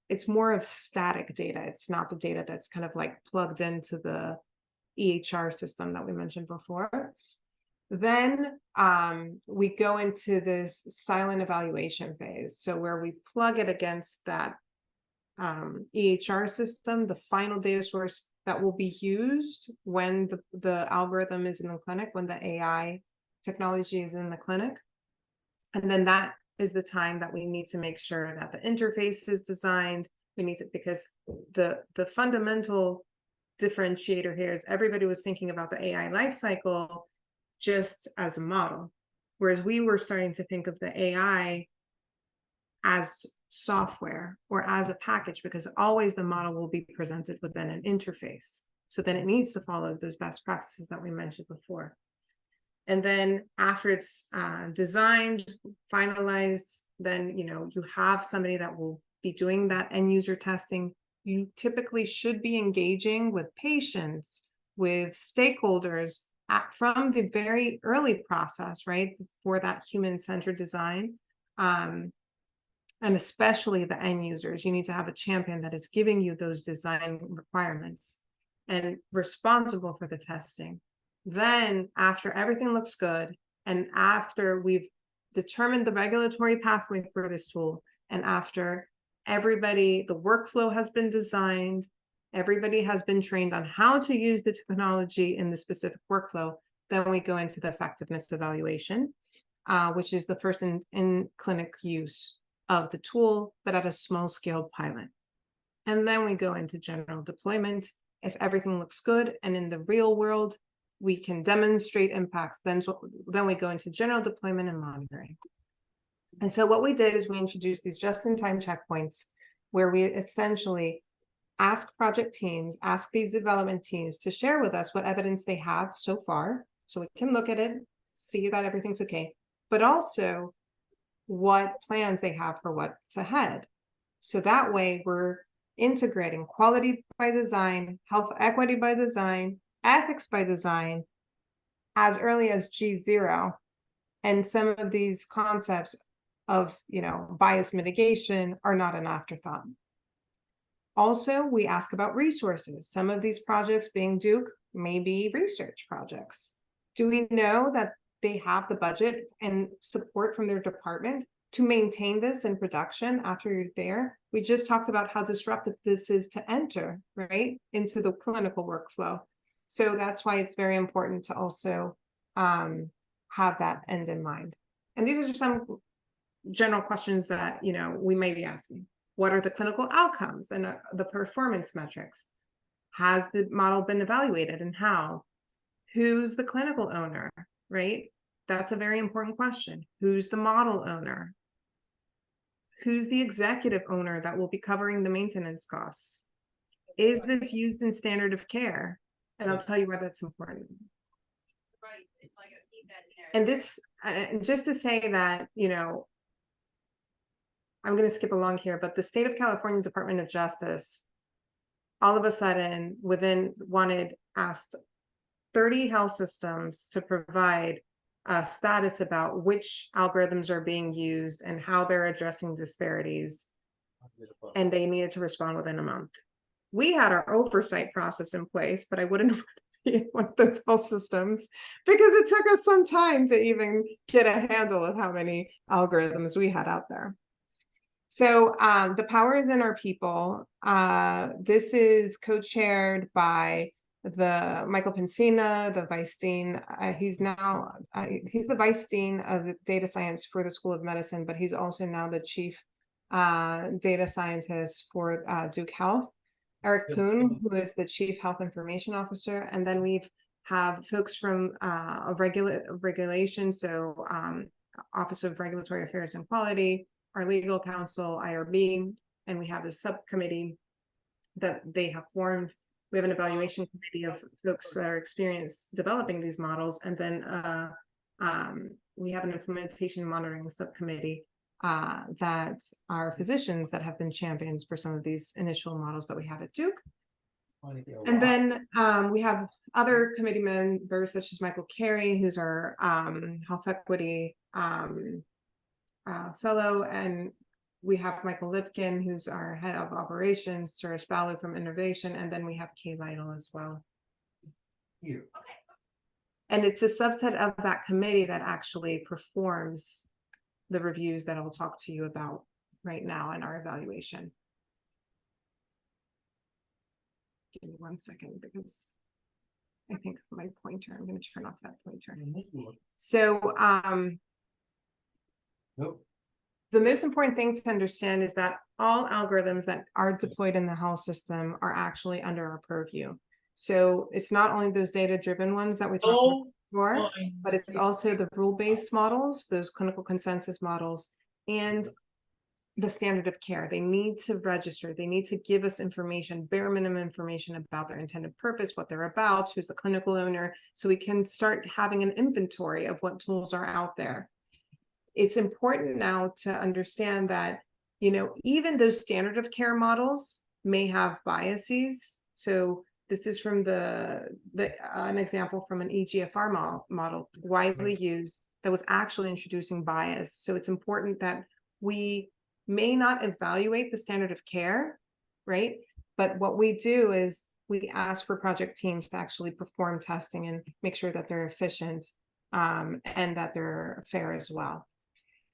it's more of static data. It's not the data that's kind of like plugged into the EHR system that we mentioned before. Then we go into this silent evaluation phase. So where we plug it against that EHR system, the final data source that will be used when the algorithm is in the clinic, when the AI technology is in the clinic. And then that is the time that we need to make sure that the interface is designed, We need to, because the fundamental differentiator here is everybody was thinking about the AI lifecycle just as a model, whereas we were starting to think of the AI as software or as a package, because always the model will be presented within an interface. So then it needs to follow those best practices that we mentioned before. And then after it's designed, finalized, then you have somebody that will be doing that end user testing. You typically should be engaging with patients, with stakeholders from the very early process, right? For that human-centered design. And especially the end users, you need to have a champion that is giving you those design requirements and responsible for the testing. Then after everything looks good, and after we've determined the regulatory pathway for this tool, and after everybody, the workflow has been designed, everybody has been trained on how to use the technology in the specific workflow, then we go into the effectiveness evaluation, which is the first in clinic use of the tool, but at a small scale pilot. And then we go into general deployment. If everything looks good and in the real world, we can demonstrate impacts, then we go into general deployment and monitoring. And so what we did is we introduced these just-in-time checkpoints where we essentially ask project teams, ask these development teams to share with us what evidence they have so far, so we can look at it, see that everything's okay, but also what plans they have for what's ahead. So that way we're integrating quality by design, health equity by design, ethics by design as early as G0. And some of these concepts of, bias mitigation are not an afterthought. Also, we ask about resources. Some of these projects being Duke may be research projects. Do we know that they have the budget and support from their department to maintain this in production after you're there? We just talked about how disruptive this is to enter, right, into the clinical workflow. So that's why it's very important to also have that end in mind. And these are some general questions that, we may be asking. What are the clinical outcomes and the performance metrics? Has the model been evaluated and how? Who's the clinical owner, right? That's a very important question. Who's the model owner? Who's the executive owner that will be covering the maintenance costs? Is this used in standard of care? And I'll tell you why that's important. And this, just to say that, I'm going to skip along here, but the state of California Department of Justice, all of a sudden, asked 30 health systems to provide a status about which algorithms are being used and how they're addressing disparities. And they needed to respond within a month. We had our oversight process in place, but I wouldn't be in one of those health systems because it took us some time to even get a handle of how many algorithms we had out there. So the power is in our people. This is co-chaired by the Michael Pensina, the vice dean. He's the vice dean of data science for the School of Medicine, but he's also now the chief data scientist for Duke Health. Eric Poon, who is the chief health information officer, and then we have folks from regulation, so Office of Regulatory Affairs and Quality, our legal counsel, IRB, and we have the subcommittee that they have formed. We have an evaluation committee of folks that are experienced developing these models, and then we have an implementation monitoring subcommittee that are physicians that have been champions for some of these initial models that we have at Duke. And then we have other committee members such as Michael Carey, who's our health equity fellow, and we have Michael Lipkin, who's our head of operations, Suresh Balu from innovation, and then we have Kay Lytle as well. Here. And it's a subset of that committee that actually performs the reviews that I'll talk to you about right now in our evaluation. Give me 1 second because I think my pointer, I'm going to turn off that pointer. So, Nope. The most important thing to understand is that all algorithms that are deployed in the health system are actually under our purview. So it's not only those data-driven ones that we talked about before, but it's also the rule-based models, those clinical consensus models, and the standard of care. They need to register, they need to give us information, bare minimum information about their intended purpose, what they're about, who's the clinical owner, so we can start having an inventory of what tools are out there. It's important now to understand that, you know, even those standard of care models may have biases. So this is from an example from an EGFR model widely used that was actually introducing bias. So it's important that we may not evaluate the standard of care, right? But what we do is we ask for project teams to actually perform testing and make sure that they're efficient and that they're fair as well.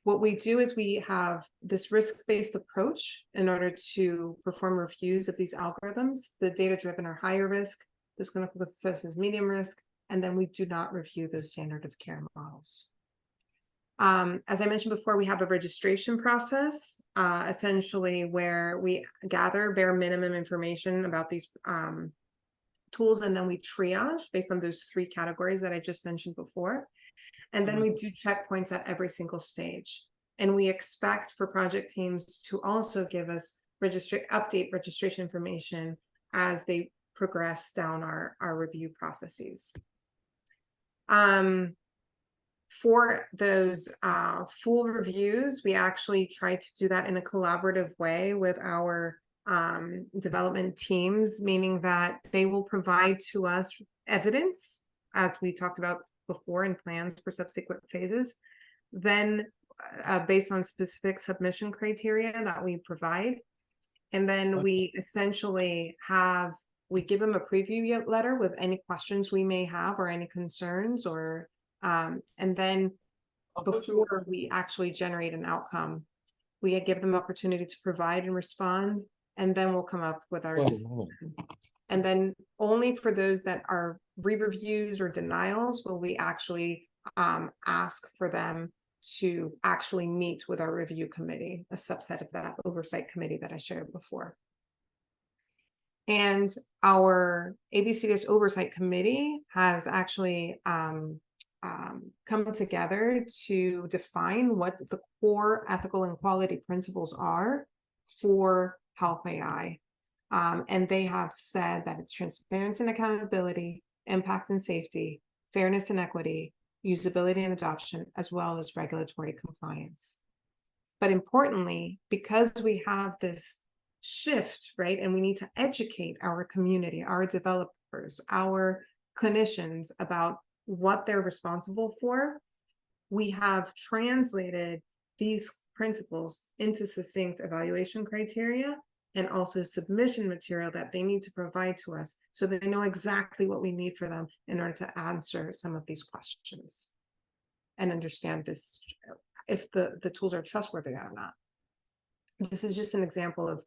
What we do is we have this risk-based approach in order to perform reviews of these algorithms. The data-driven are higher risk, this clinical consensus is medium risk, and then we do not review those standard of care models. As I mentioned before, we have a registration process, essentially where we gather bare minimum information about these tools, and then we triage based on those 3 categories that I just mentioned before. And then we do checkpoints at every single stage. And we expect for project teams to also give us update registration information as they progress down our review processes. For those full reviews, we actually try to do that in a collaborative way with our development teams, meaning that they will provide to us evidence, as we talked about before, in plans for subsequent phases, then based on specific submission criteria that we provide. And then we essentially give them a preview letter with any questions we may have or any concerns, or and then before we actually generate an outcome, we give them the opportunity to provide and respond, and then we'll come up with our decision. And then only for those that are re-reviews or denials will we actually ask for them to actually meet with our review committee, a subset of that oversight committee that I shared before. And our ABCDS oversight committee has actually come together to define what the core ethical and quality principles are for health AI. And they have said that it's transparency and accountability, impact and safety, fairness and equity, usability and adoption, as well as regulatory compliance. But importantly, because we have this shift, right, and we need to educate our community, our developers, our clinicians about what they're responsible for, we have translated these principles into succinct evaluation criteria and also submission material that they need to provide to us so that they know exactly what we need for them in order to answer some of these questions and understand this, if the tools are trustworthy or not. This is just an example of,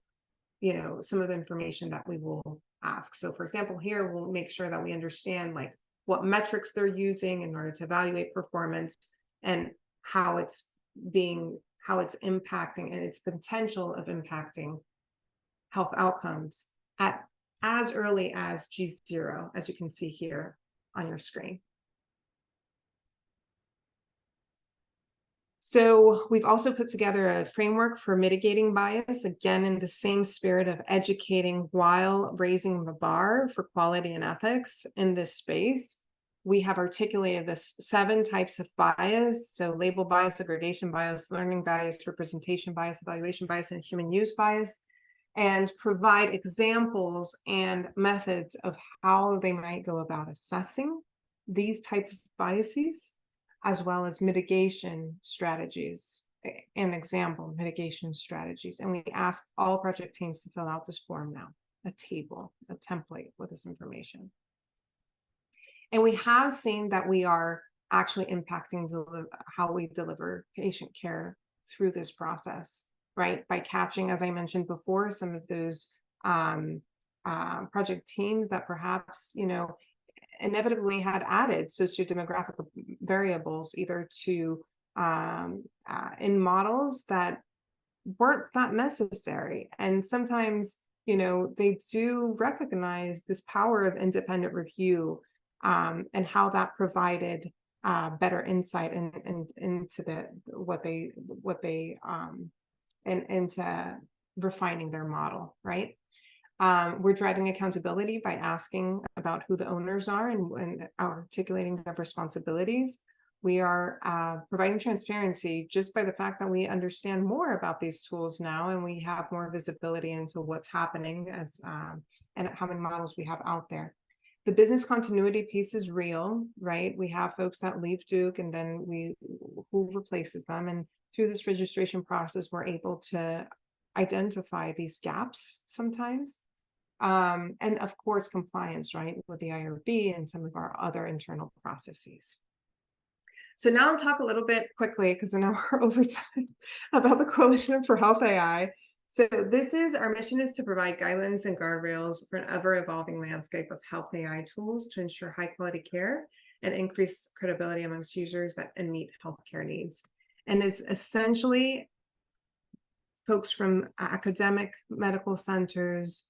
you know, some of the information that we will ask. So for example, here we'll make sure that we understand like what metrics they're using in order to evaluate performance and how it's impacting and its potential of impacting health outcomes at as early as G0, as you can see here on your screen. So we've also put together a framework for mitigating bias, again, in the same spirit of educating while raising the bar for quality and ethics in this space. We have articulated this 7 types of bias. So label bias, segregation bias, learning bias, representation bias, evaluation bias, and human use bias, and provide examples and methods of how they might go about assessing these types of biases, as well as mitigation strategies, an example, mitigation strategies. And we ask all project teams to fill out this form now, a table, a template with this information. And we have seen that we are actually impacting how we deliver patient care through this process, right? By catching, as I mentioned before, some of those project teams that perhaps, you know, inevitably had added sociodemographic variables either to in models that weren't that necessary. And sometimes, they do recognize this power of independent review, and how that provided better insight into into refining their model, right? We're driving accountability by asking about who the owners are and articulating their responsibilities. We are providing transparency just by the fact that we understand more about these tools now, and we have more visibility into what's happening and how many models we have out there. The business continuity piece is real, right? We have folks that leave Duke and then who replaces them. And through this registration process, we're able to identify these gaps sometimes. And of course, compliance, right, with the IRB and some of our other internal processes. So now I'll talk a little bit quickly, because I know we're over time, about the Coalition for Health AI. So our mission is to provide guidelines and guardrails for an ever-evolving landscape of health AI tools to ensure high-quality care and increase credibility amongst users and meet healthcare needs. And is essentially folks from academic medical centers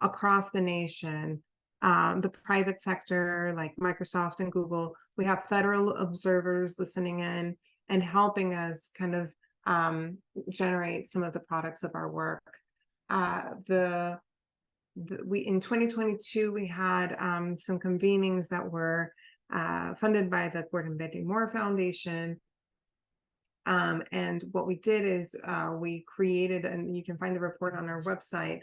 across the nation, the private sector like Microsoft and Google. We have federal observers listening in and helping us kind of generate some of the products of our work. In 2022, we had some convenings that were funded by the Gordon Betty Moore Foundation. And what we did is we created, and you can find the report on our website.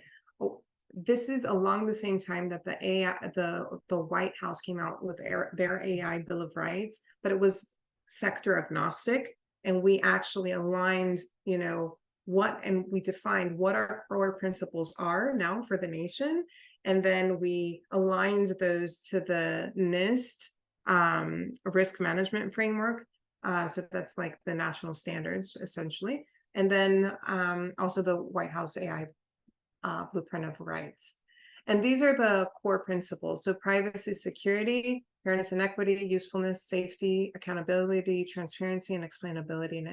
This is along the same time that the White House came out with their AI Bill of Rights, but it was sector agnostic, and we actually aligned, and we defined what our core principles are now for the nation, and then we aligned those to the NIST risk management framework. So that's like the national standards essentially, and then also the White House AI Blueprint of Rights. And these are the core principles. So privacy, security, fairness and equity, usefulness, safety, accountability, transparency, and explainability, and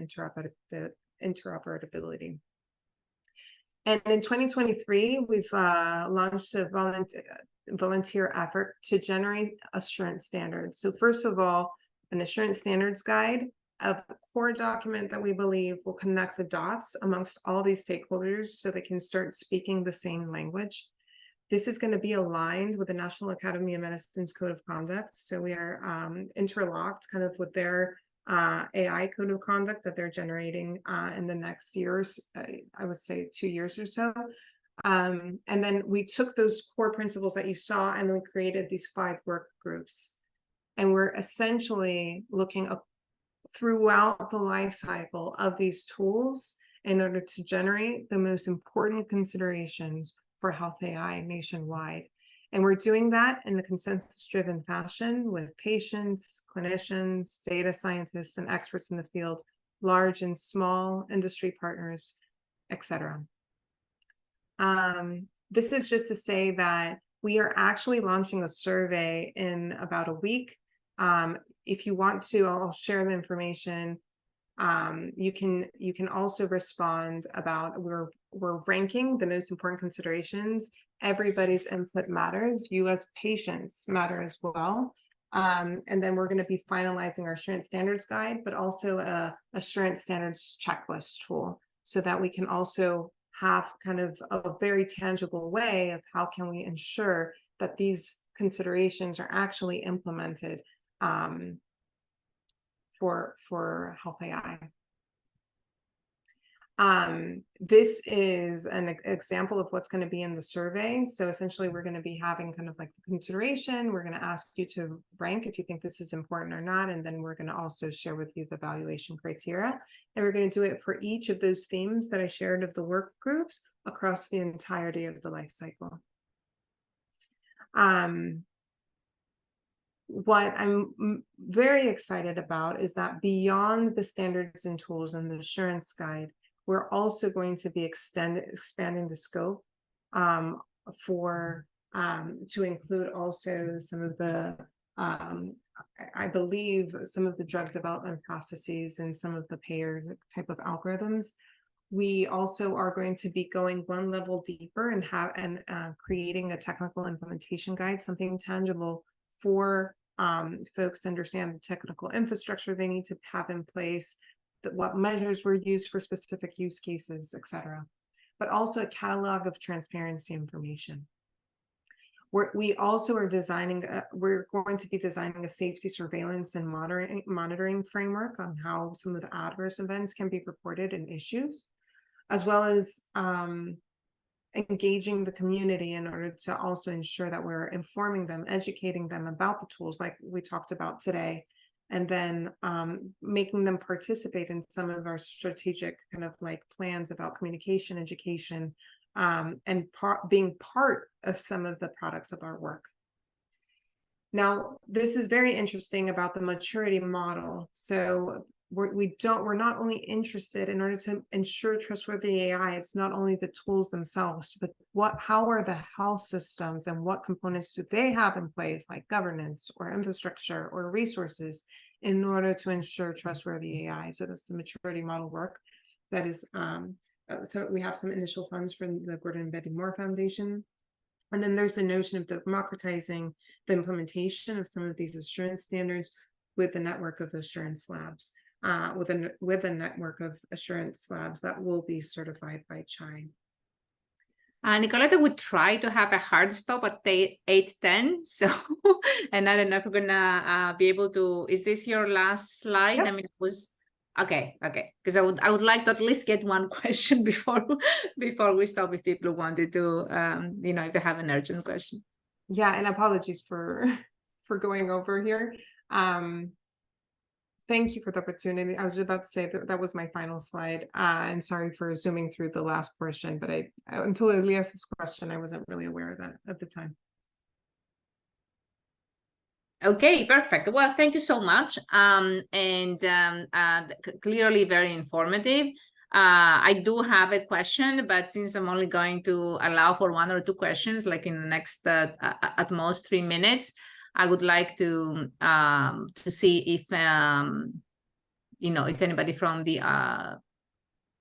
interoperability. And in 2023, we've launched a volunteer effort to generate assurance standards. So first of all, an assurance standards guide, a core document that we believe will connect the dots amongst all these stakeholders so they can start speaking the same language. This is going to be aligned with the National Academy of Medicine's Code of Conduct. So we are interlocked kind of with their AI code of conduct that they're generating in the next years, I would say 2 years or so. And then we took those core principles that you saw and we created these 5 work groups. And we're essentially looking up throughout the life cycle of these tools in order to generate the most important considerations for health AI nationwide. And we're doing that in a consensus-driven fashion with patients, clinicians, data scientists, and experts in the field, large and small industry partners, etc. This is just to say that we are actually launching a survey in about a week. If you want to, I'll share the information. You can also respond about we're ranking the most important considerations. Everybody's input matters. You as patients matter as well. And then we're going to be finalizing our assurance standards guide, but also a assurance standards checklist tool, so that we can also have kind of a very tangible way of how can we ensure that these considerations are actually implemented for health AI. This is an example of what's going to be in the survey. So essentially, we're going to be having kind of like the consideration. We're going to ask you to rank if you think this is important or not. And then we're going to also share with you the evaluation criteria. And we're going to do it for each of those themes that I shared of the work groups across the entirety of the life cycle. What I'm very excited about is that beyond the standards and tools and the assurance guide, we're also going to be expanding the scope to include also some of the I believe some of the drug development processes and some of the payer type of algorithms, we also are going to be going one level deeper and creating a technical implementation guide, something tangible for folks to understand the technical infrastructure they need to have in place, what measures were used for specific use cases, etc. But also a catalog of transparency information. We also are designing, we're going to be designing a safety surveillance and monitoring framework on how some of the adverse events can be reported and issues, as well as engaging the community in order to also ensure that we're informing them, educating them about the tools like we talked about today, and then making them participate in some of our strategic kind of like plans about communication, education, and being part of some of the products of our work. Now, this is very interesting about the maturity model. So we're not only interested in order to ensure trustworthy AI, it's not only the tools themselves, but how are the health systems and what components do they have in place, like governance or infrastructure or resources, in order to ensure trustworthy AI. So that's the maturity model work. That is, so we have some initial funds from the Gordon and Betty Moore Foundation. And then there's the notion of democratizing the implementation of some of these assurance standards with the network of assurance labs, with a network of assurance labs that will be certified by CHI. Nicoleta would try to have a hard stop at 8:10. So, and I don't know if we're gonna be able to. Is this your last slide? Yep. I mean, it was okay. Because I would like to at least get one question before we stop. If people wanted to, if they have an urgent question. Yeah, and apologies for going over here. Thank you for the opportunity. I was about to say that was my final slide, and sorry for zooming through the last portion, but until Elias's question, I wasn't really aware of that at the time. Okay, perfect. Well, thank you so much. Clearly very informative. I do have a question, but since I'm only going to allow for 1 or 2 questions, like in the next at most 3 minutes, I would like to see if if anybody from the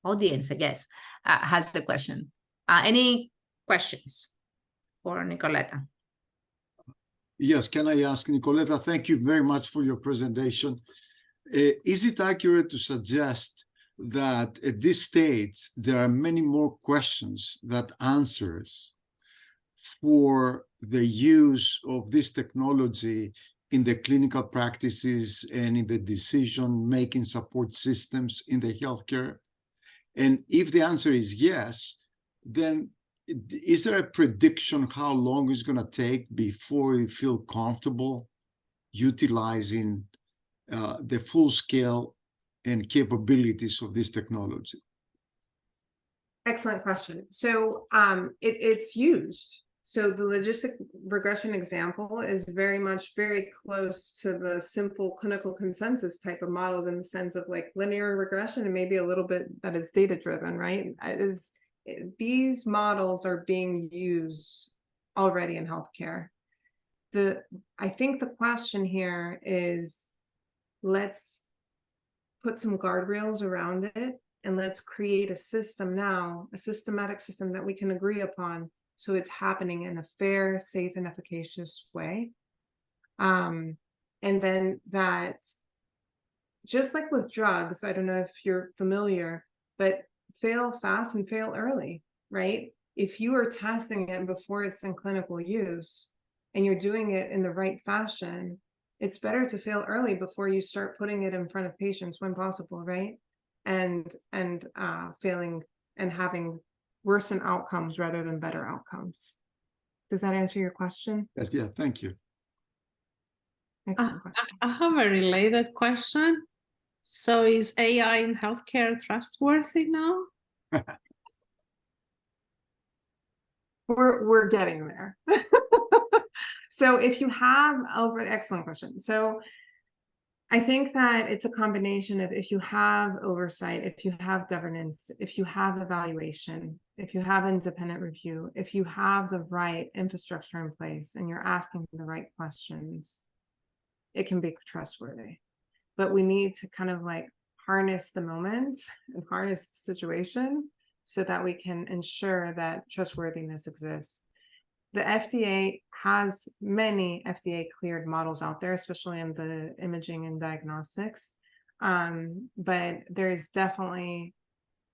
audience, I guess, has a question. Any questions for Nicoleta? Yes, can I ask Nicoleta? Thank you very much for your presentation. Is it accurate to suggest that at this stage there are many more questions than answers for the use of this technology in the clinical practices and in the decision-making support systems in the healthcare? And if the answer is yes, then is there a prediction how long it's going to take before you feel comfortable utilizing the full scale and capabilities of this technology? Excellent question. So it's used. So the logistic regression example is very close to the simple clinical consensus type of models in the sense of like linear regression and maybe a little bit that is data driven, right? These models are being used already in healthcare. I think the question here is, let's put some guardrails around it and let's create a system now, a systematic system that we can agree upon, so it's happening in a fair, safe, and efficacious way. And then that, just like with drugs, I don't know if you're familiar, but fail fast and fail early, right? If you are testing it before it's in clinical use and you're doing it in the right fashion, it's better to fail early before you start putting it in front of patients when possible, right? And failing and having worsen outcomes rather than better outcomes. Does that answer your question? Yes, yeah, thank you. Excellent question. I have a related question. So is AI in healthcare trustworthy now? We're getting there. So if you have excellent question. So I think that it's a combination of, if you have oversight, if you have governance, if you have evaluation, if you have independent review, if you have the right infrastructure in place and you're asking the right questions, it can be trustworthy. But we need to kind of like harness the moment and harness the situation so that we can ensure that trustworthiness exists. The FDA has many FDA cleared models out there, especially in the imaging and diagnostics. But there's definitely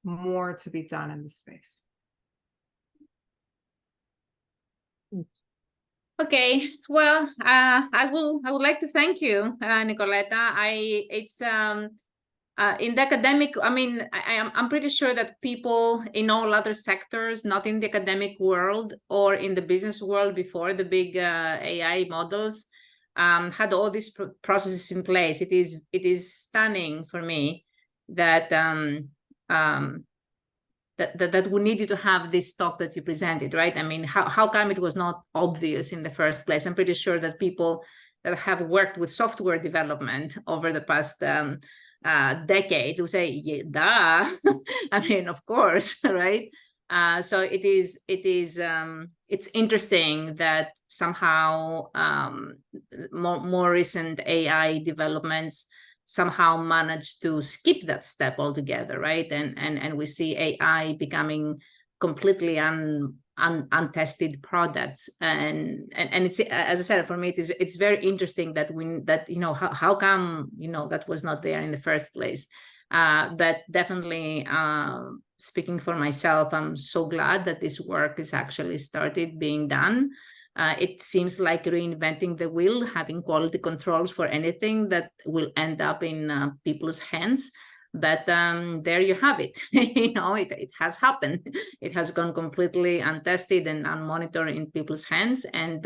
more to be done in this space. Okay, well, I would like to thank you, Nicoleta. It's in the academic, I mean, I'm pretty sure that people in all other sectors, not in the academic world or in the business world before the big AI models, had all these processes in place. It is stunning for me that that we needed to have this talk that you presented, right? I mean, how come it was not obvious in the first place? I'm pretty sure that people that have worked with software development over the past decades will say, yeah, duh. I mean, of course, right? So it's interesting that somehow more recent AI developments somehow managed to skip that step altogether, right? And we see AI becoming completely untested products, and it's, as I said, for me it's very interesting that you know how come, you know, that was not there in the first place. But definitely, speaking for myself, I'm so glad that this work is actually started being done. It seems like reinventing the wheel, having quality controls for anything that will end up in people's hands. But there you have it. You know, it has happened. It has gone completely untested and unmonitored in people's hands. And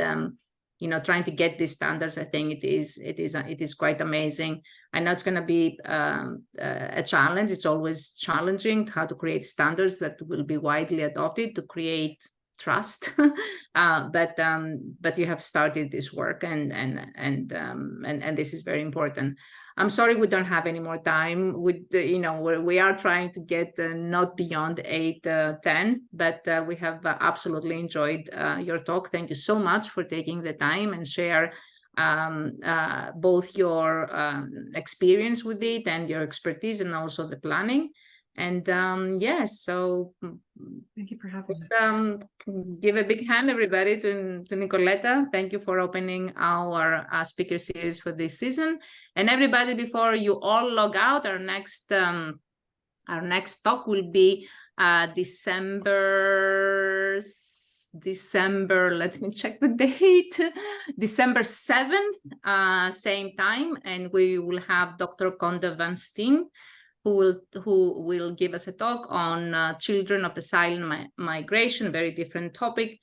you know, trying to get these standards, I think it is quite amazing. I know it's going to be a challenge. It's always challenging how to create standards that will be widely adopted to create trust. But you have started this work, and this is very important. I'm sorry we don't have any more time. With you know, we are trying to get not beyond 8:10, but we have absolutely enjoyed your talk. Thank you so much for taking the time and share both your experience with it and your expertise, and also the planning. And yes, so thank you for having me. Give a big hand, everybody, to Nicoleta. Thank you for opening our speaker series for this season. And everybody, before you all log out, our next talk will be December. Let me check the date. December 7th, same time, and we will have Dr. Conda Van Steen, who will give us a talk on children of the silent migration, very different topic,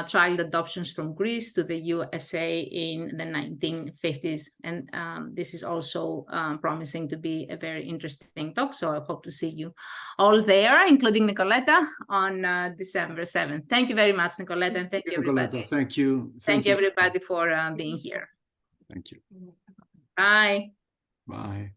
child adoptions from Greece to the USA in the 1950s. And this is also promising to be a very interesting talk. So I hope to see you all there, including Nicoleta, on December 7th. Thank you very much, Nicoleta, and thank you, everybody. Nicoleta, thank you. Thank you, everybody, for being here. Thank you. Bye. Bye.